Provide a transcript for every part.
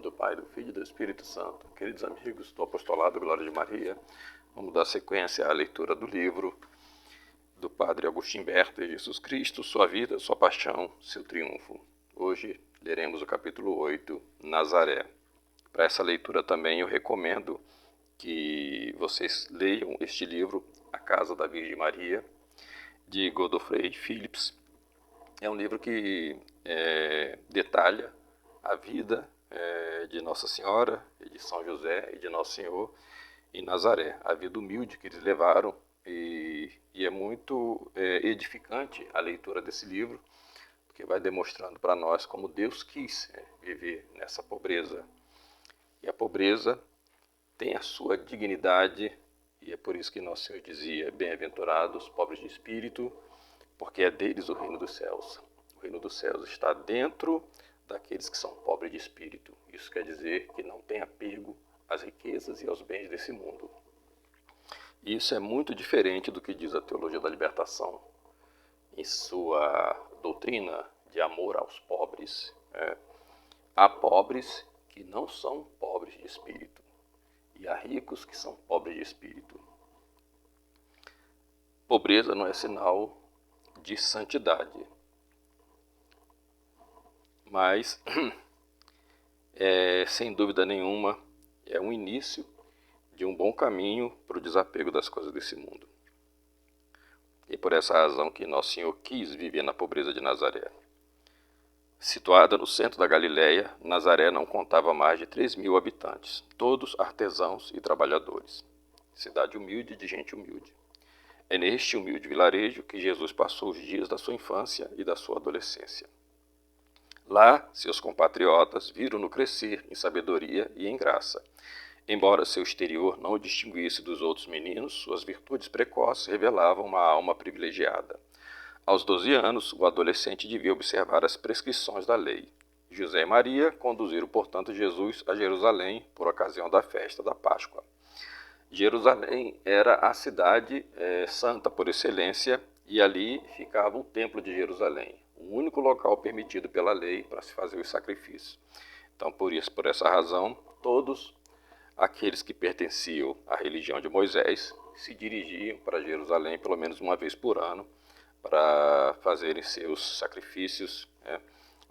nome do Pai, do Filho e do Espírito Santo. Queridos amigos do Apostolado Glória de Maria, vamos dar sequência à leitura do livro do Padre Agostinho Berta, Jesus Cristo, Sua Vida, Sua Paixão, Seu Triunfo. Hoje leremos o capítulo 8, Nazaré. Para essa leitura também eu recomendo que vocês leiam este livro, A Casa da Virgem Maria, de Godofrey Phillips. É um livro que detalha a vida de Nossa Senhora, de São José e de Nosso Senhor em Nazaré, a vida humilde que eles levaram, e é muito edificante a leitura desse livro, porque vai demonstrando para nós como Deus quis viver nessa pobreza. E a pobreza tem a sua dignidade, e é por isso que Nosso Senhor dizia: bem-aventurados os pobres de espírito, porque é deles o reino dos céus. O reino dos céus está dentro daqueles que são pobres de espírito. Isso quer dizer que não tem apego às riquezas e aos bens desse mundo. Isso é muito diferente do que diz a teologia da libertação em sua doutrina de amor aos pobres. Há pobres que não são pobres de espírito, e há ricos que são pobres de espírito. Pobreza não é sinal de santidade, mas sem dúvida nenhuma é um início de um bom caminho para o desapego das coisas desse mundo. E por essa razão que Nosso Senhor quis viver na pobreza de Nazaré. Situada no centro da Galileia, Nazaré não contava mais de 3.000 habitantes, todos artesãos e trabalhadores. Cidade humilde de gente humilde. É neste humilde vilarejo que Jesus passou os dias da sua infância e da sua adolescência. Lá, seus compatriotas viram-no crescer em sabedoria e em graça. Embora seu exterior não o distinguisse dos outros meninos, suas virtudes precoces revelavam uma alma privilegiada. Aos 12 anos, o adolescente devia observar as prescrições da lei. José e Maria conduziram, portanto, Jesus a Jerusalém por ocasião da festa da Páscoa. Jerusalém era a cidade santa por excelência, e ali ficava o Templo de Jerusalém, o único local permitido pela lei para se fazer os sacrifícios. Então, por essa razão, todos aqueles que pertenciam à religião de Moisés se dirigiam para Jerusalém pelo menos uma vez por ano para fazerem seus sacrifícios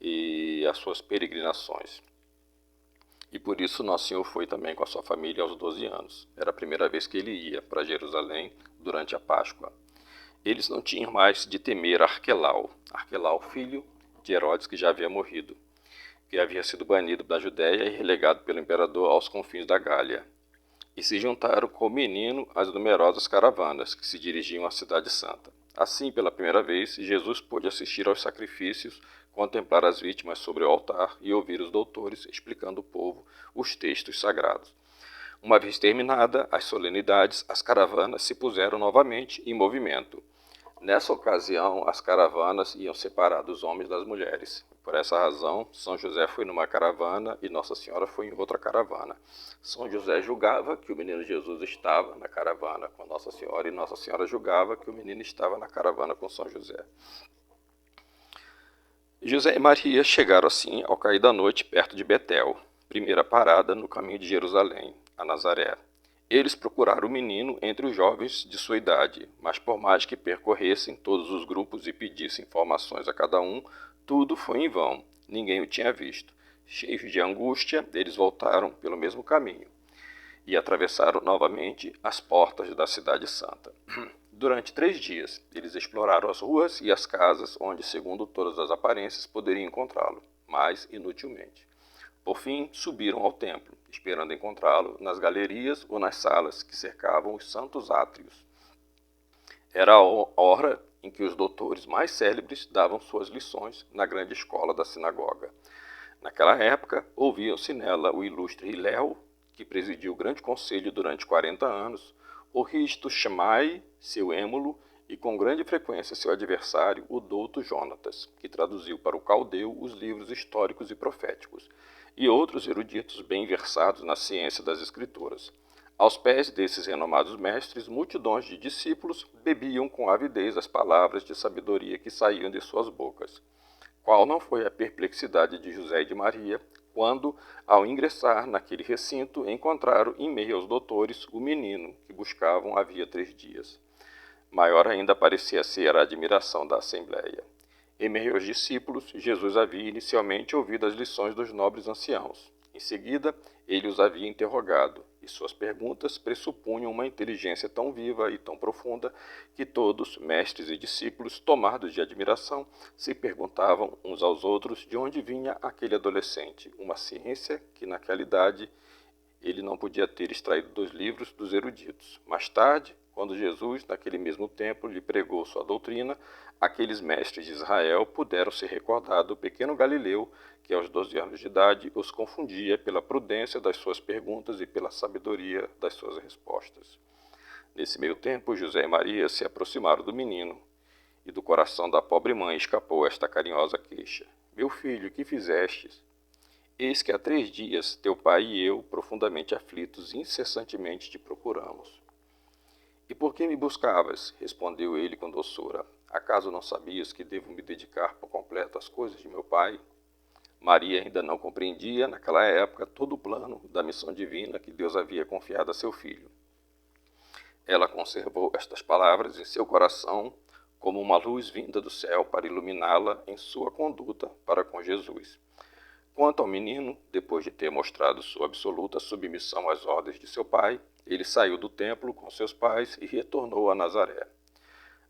e as suas peregrinações. E por isso Nosso Senhor foi também com a sua família aos 12 anos. Era a primeira vez que ele ia para Jerusalém durante a Páscoa. Eles não tinham mais de temer Arquelau, filho de Herodes, que já havia morrido, que havia sido banido da Judéia e relegado pelo imperador aos confins da Gália. E se juntaram com o menino às numerosas caravanas que se dirigiam à Cidade Santa. Assim, pela primeira vez, Jesus pôde assistir aos sacrifícios, contemplar as vítimas sobre o altar e ouvir os doutores explicando ao povo os textos sagrados. Uma vez terminada as solenidades, as caravanas se puseram novamente em movimento. Nessa ocasião, as caravanas iam separar dos homens das mulheres. Por essa razão, São José foi numa caravana e Nossa Senhora foi em outra caravana. São José julgava que o menino Jesus estava na caravana com Nossa Senhora, e Nossa Senhora julgava que o menino estava na caravana com São José. José e Maria chegaram assim ao cair da noite perto de Betel, primeira parada no caminho de Jerusalém, a Nazaré. Eles procuraram o menino entre os jovens de sua idade, mas por mais que percorressem todos os grupos e pedissem informações a cada um, tudo foi em vão. Ninguém o tinha visto. Cheios de angústia, eles voltaram pelo mesmo caminho e atravessaram novamente as portas da Cidade Santa. Durante 3 dias, eles exploraram as ruas e as casas onde, segundo todas as aparências, poderiam encontrá-lo, mas inutilmente. Por fim, subiram ao templo, esperando encontrá-lo nas galerias ou nas salas que cercavam os santos átrios. Era a hora em que os doutores mais célebres davam suas lições na grande escola da sinagoga. Naquela época, ouviam-se nela o ilustre Hilel, que presidiu o grande conselho durante 40 anos, o Risto Shammai, seu êmulo, e com grande frequência seu adversário, o douto Jonatas, que traduziu para o caldeu os livros históricos e proféticos, e outros eruditos bem versados na ciência das escrituras. Aos pés desses renomados mestres, multidões de discípulos bebiam com avidez as palavras de sabedoria que saíam de suas bocas. Qual não foi a perplexidade de José e de Maria quando, ao ingressar naquele recinto, encontraram em meio aos doutores o menino que buscavam havia 3 dias. Maior ainda parecia ser a admiração da assembleia. Em meio aos discípulos, Jesus havia inicialmente ouvido as lições dos nobres anciãos. Em seguida, ele os havia interrogado, e suas perguntas pressupunham uma inteligência tão viva e tão profunda que todos, mestres e discípulos, tomados de admiração, se perguntavam uns aos outros de onde vinha aquele adolescente, uma ciência que naquela idade ele não podia ter extraído dos livros dos eruditos. Mais tarde, quando Jesus, naquele mesmo templo, lhe pregou sua doutrina, aqueles mestres de Israel puderam se recordar do pequeno Galileu, que aos 12 anos de idade os confundia pela prudência das suas perguntas e pela sabedoria das suas respostas. Nesse meio tempo, José e Maria se aproximaram do menino, e do coração da pobre mãe escapou esta carinhosa queixa: Meu filho, que fizestes? Eis que há 3 dias teu pai e eu, profundamente aflitos, incessantemente te procuramos. E por que me buscavas? Respondeu ele com doçura. Acaso não sabias que devo me dedicar por completo às coisas de meu pai? Maria ainda não compreendia, naquela época, todo o plano da missão divina que Deus havia confiado a seu filho. Ela conservou estas palavras em seu coração como uma luz vinda do céu para iluminá-la em sua conduta para com Jesus. Quanto ao menino, depois de ter mostrado sua absoluta submissão às ordens de seu pai, ele saiu do templo com seus pais e retornou a Nazaré.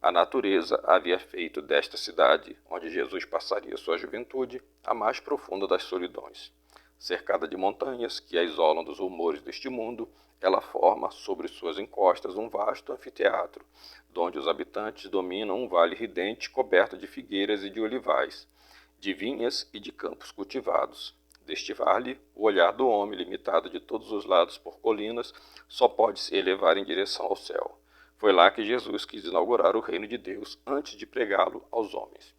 A natureza havia feito desta cidade, onde Jesus passaria sua juventude, a mais profunda das solidões. Cercada de montanhas que a isolam dos rumores deste mundo, ela forma sobre suas encostas um vasto anfiteatro, donde os habitantes dominam um vale ridente coberto de figueiras e de olivais, de vinhas e de campos cultivados. Deste vale, o olhar do homem, limitado de todos os lados por colinas, só pode se elevar em direção ao céu. Foi lá que Jesus quis inaugurar o reino de Deus antes de pregá-lo aos homens.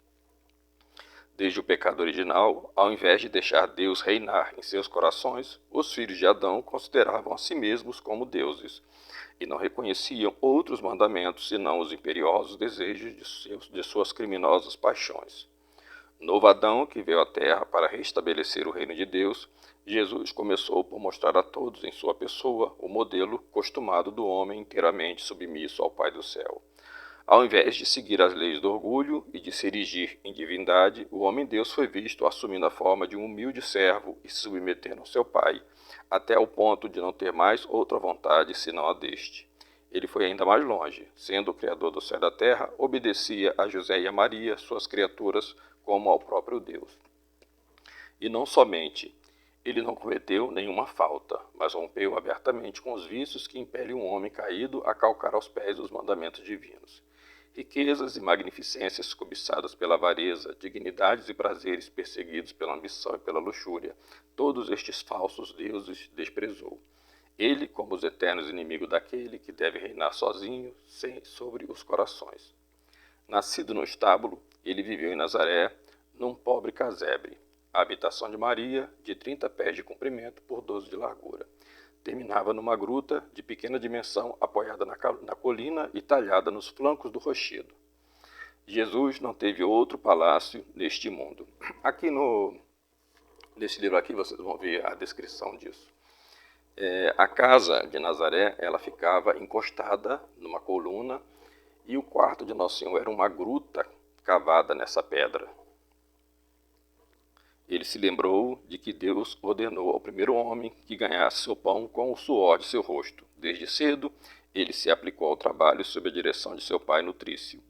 Desde o pecado original, ao invés de deixar Deus reinar em seus corações, os filhos de Adão consideravam a si mesmos como deuses e não reconheciam outros mandamentos senão os imperiosos desejos de suas criminosas paixões. Novo Adão, que veio à Terra para restabelecer o reino de Deus, Jesus começou por mostrar a todos em sua pessoa o modelo costumado do homem inteiramente submisso ao Pai do céu. Ao invés de seguir as leis do orgulho e de se erigir em divindade, o homem-deus foi visto assumindo a forma de um humilde servo e se submetendo ao seu Pai, até ao ponto de não ter mais outra vontade senão a deste. Ele foi ainda mais longe, sendo o Criador do céu e da terra, obedecia a José e a Maria, suas criaturas, como ao próprio Deus. E não somente, ele não cometeu nenhuma falta, mas rompeu abertamente com os vícios que impelem um homem caído a calcar aos pés os mandamentos divinos. Riquezas e magnificências cobiçadas pela avareza, dignidades e prazeres perseguidos pela ambição e pela luxúria, todos estes falsos deuses desprezou. Ele, como os eternos inimigos daquele que deve reinar sozinho sobre os corações. Nascido no estábulo, ele viveu em Nazaré, num pobre casebre, a habitação de Maria, de 30 pés de comprimento por 12 de largura. Terminava numa gruta de pequena dimensão, apoiada na colina e talhada nos flancos do rochedo. Jesus não teve outro palácio neste mundo. Aqui nesse livro aqui vocês vão ver a descrição disso. A casa de Nazaré, ela ficava encostada numa coluna e o quarto de Nosso Senhor era uma gruta cavada nessa pedra. Ele se lembrou de que Deus ordenou ao primeiro homem que ganhasse seu pão com o suor de seu rosto. Desde cedo, ele se aplicou ao trabalho sob a direção de seu pai nutrício,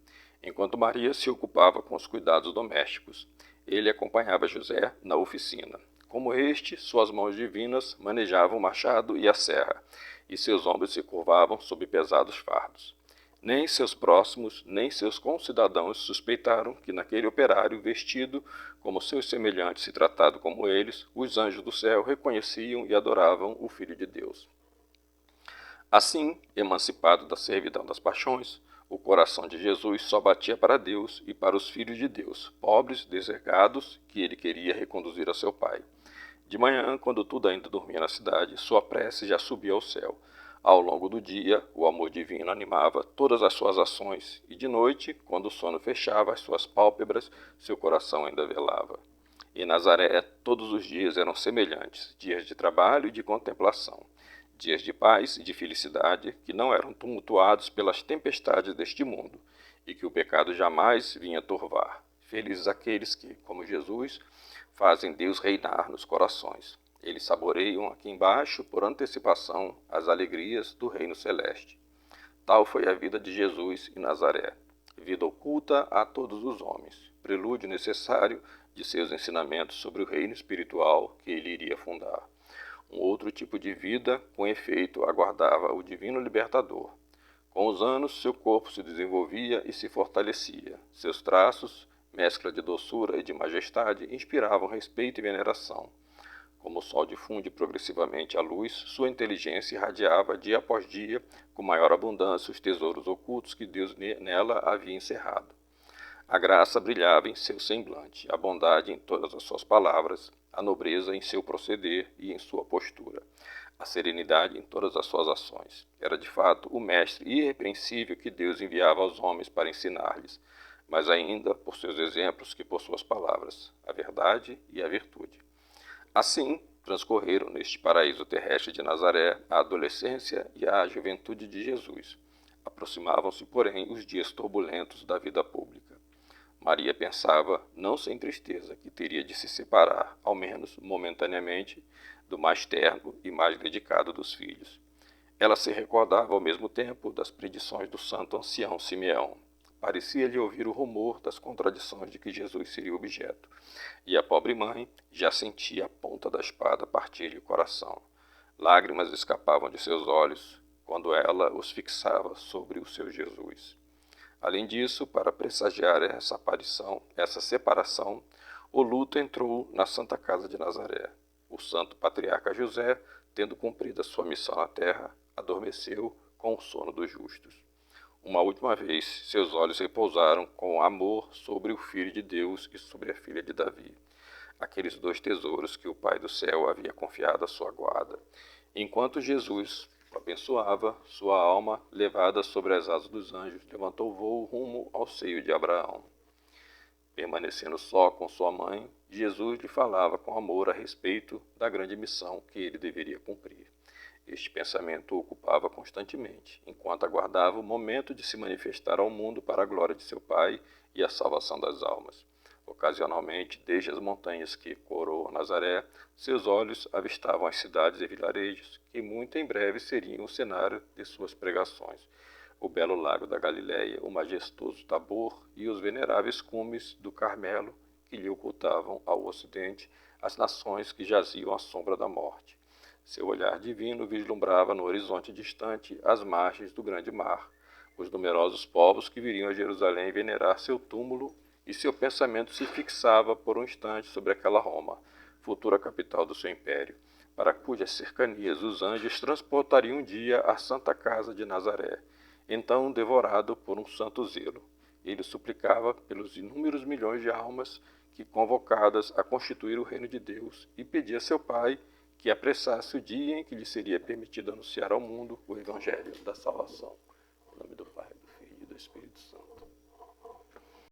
enquanto Maria se ocupava com os cuidados domésticos. Ele acompanhava José na oficina. Como este, suas mãos divinas manejavam o machado e a serra, e seus ombros se curvavam sob pesados fardos. Nem seus próximos, nem seus concidadãos suspeitaram que naquele operário vestido como seus semelhantes e tratado como eles, os anjos do céu reconheciam e adoravam o Filho de Deus. Assim, emancipado da servidão das paixões, o coração de Jesus só batia para Deus e para os filhos de Deus, pobres, desergados, que ele queria reconduzir a seu Pai. De manhã, quando tudo ainda dormia na cidade, sua prece já subia ao céu. Ao longo do dia, o amor divino animava todas as suas ações, e de noite, quando o sono fechava as suas pálpebras, seu coração ainda velava. Em Nazaré, todos os dias eram semelhantes, dias de trabalho e de contemplação, dias de paz e de felicidade que não eram tumultuados pelas tempestades deste mundo e que o pecado jamais vinha turvar. Felizes aqueles que, como Jesus, fazem Deus reinar nos corações. Eles saboreiam aqui embaixo, por antecipação, as alegrias do reino celeste. Tal foi a vida de Jesus em Nazaré, vida oculta a todos os homens, prelúdio necessário de seus ensinamentos sobre o reino espiritual que ele iria fundar. Um outro tipo de vida, com efeito, aguardava o divino libertador. Com os anos, seu corpo se desenvolvia e se fortalecia. Seus traços, mescla de doçura e de majestade, inspiravam respeito e veneração. Como o sol difunde progressivamente a luz, sua inteligência irradiava dia após dia, com maior abundância, os tesouros ocultos que Deus nela havia encerrado. A graça brilhava em seu semblante, a bondade em todas as suas palavras, a nobreza em seu proceder e em sua postura, a serenidade em todas as suas ações. Era de fato o mestre irrepreensível que Deus enviava aos homens para ensinar-lhes, mas ainda por seus exemplos que por suas palavras, a verdade e a virtude. Assim, transcorreram neste paraíso terrestre de Nazaré a adolescência e a juventude de Jesus. Aproximavam-se, porém, os dias turbulentos da vida pública. Maria pensava, não sem tristeza, que teria de se separar, ao menos momentaneamente, do mais terno e mais dedicado dos filhos. Ela se recordava ao mesmo tempo das predições do santo ancião Simeão. Parecia-lhe ouvir o rumor das contradições de que Jesus seria objeto, e a pobre mãe já sentia a ponta da espada partir-lhe o coração. Lágrimas escapavam de seus olhos quando ela os fixava sobre o seu Jesus. Além disso, para pressagiar essa separação, o luto entrou na Santa Casa de Nazaré. O santo patriarca José, tendo cumprido a sua missão na terra, adormeceu com o sono dos justos. Uma última vez, seus olhos repousaram com amor sobre o Filho de Deus e sobre a filha de Davi, aqueles dois tesouros que o Pai do céu havia confiado à sua guarda. Enquanto Jesus o abençoava, sua alma, levada sobre as asas dos anjos, levantou voo rumo ao seio de Abraão. Permanecendo só com sua mãe, Jesus lhe falava com amor a respeito da grande missão que ele deveria cumprir. Este pensamento o ocupava constantemente, enquanto aguardava o momento de se manifestar ao mundo para a glória de seu Pai e a salvação das almas. Ocasionalmente, desde as montanhas que coroam Nazaré, seus olhos avistavam as cidades e vilarejos, que muito em breve seriam o cenário de suas pregações. O belo lago da Galileia, o majestoso Tabor e os veneráveis cumes do Carmelo, que lhe ocultavam ao ocidente as nações que jaziam à sombra da morte. Seu olhar divino vislumbrava no horizonte distante as margens do grande mar, os numerosos povos que viriam a Jerusalém venerar seu túmulo, e seu pensamento se fixava por um instante sobre aquela Roma, futura capital do seu império, para cujas cercanias os anjos transportariam um dia a Santa Casa de Nazaré, então devorado por um santo zelo. Ele suplicava pelos inúmeros milhões de almas que convocadas a constituir o reino de Deus e pedia a seu Pai que apressasse o dia em que lhe seria permitido anunciar ao mundo o Evangelho da salvação. Em nome do Pai, do Filho e do Espírito Santo.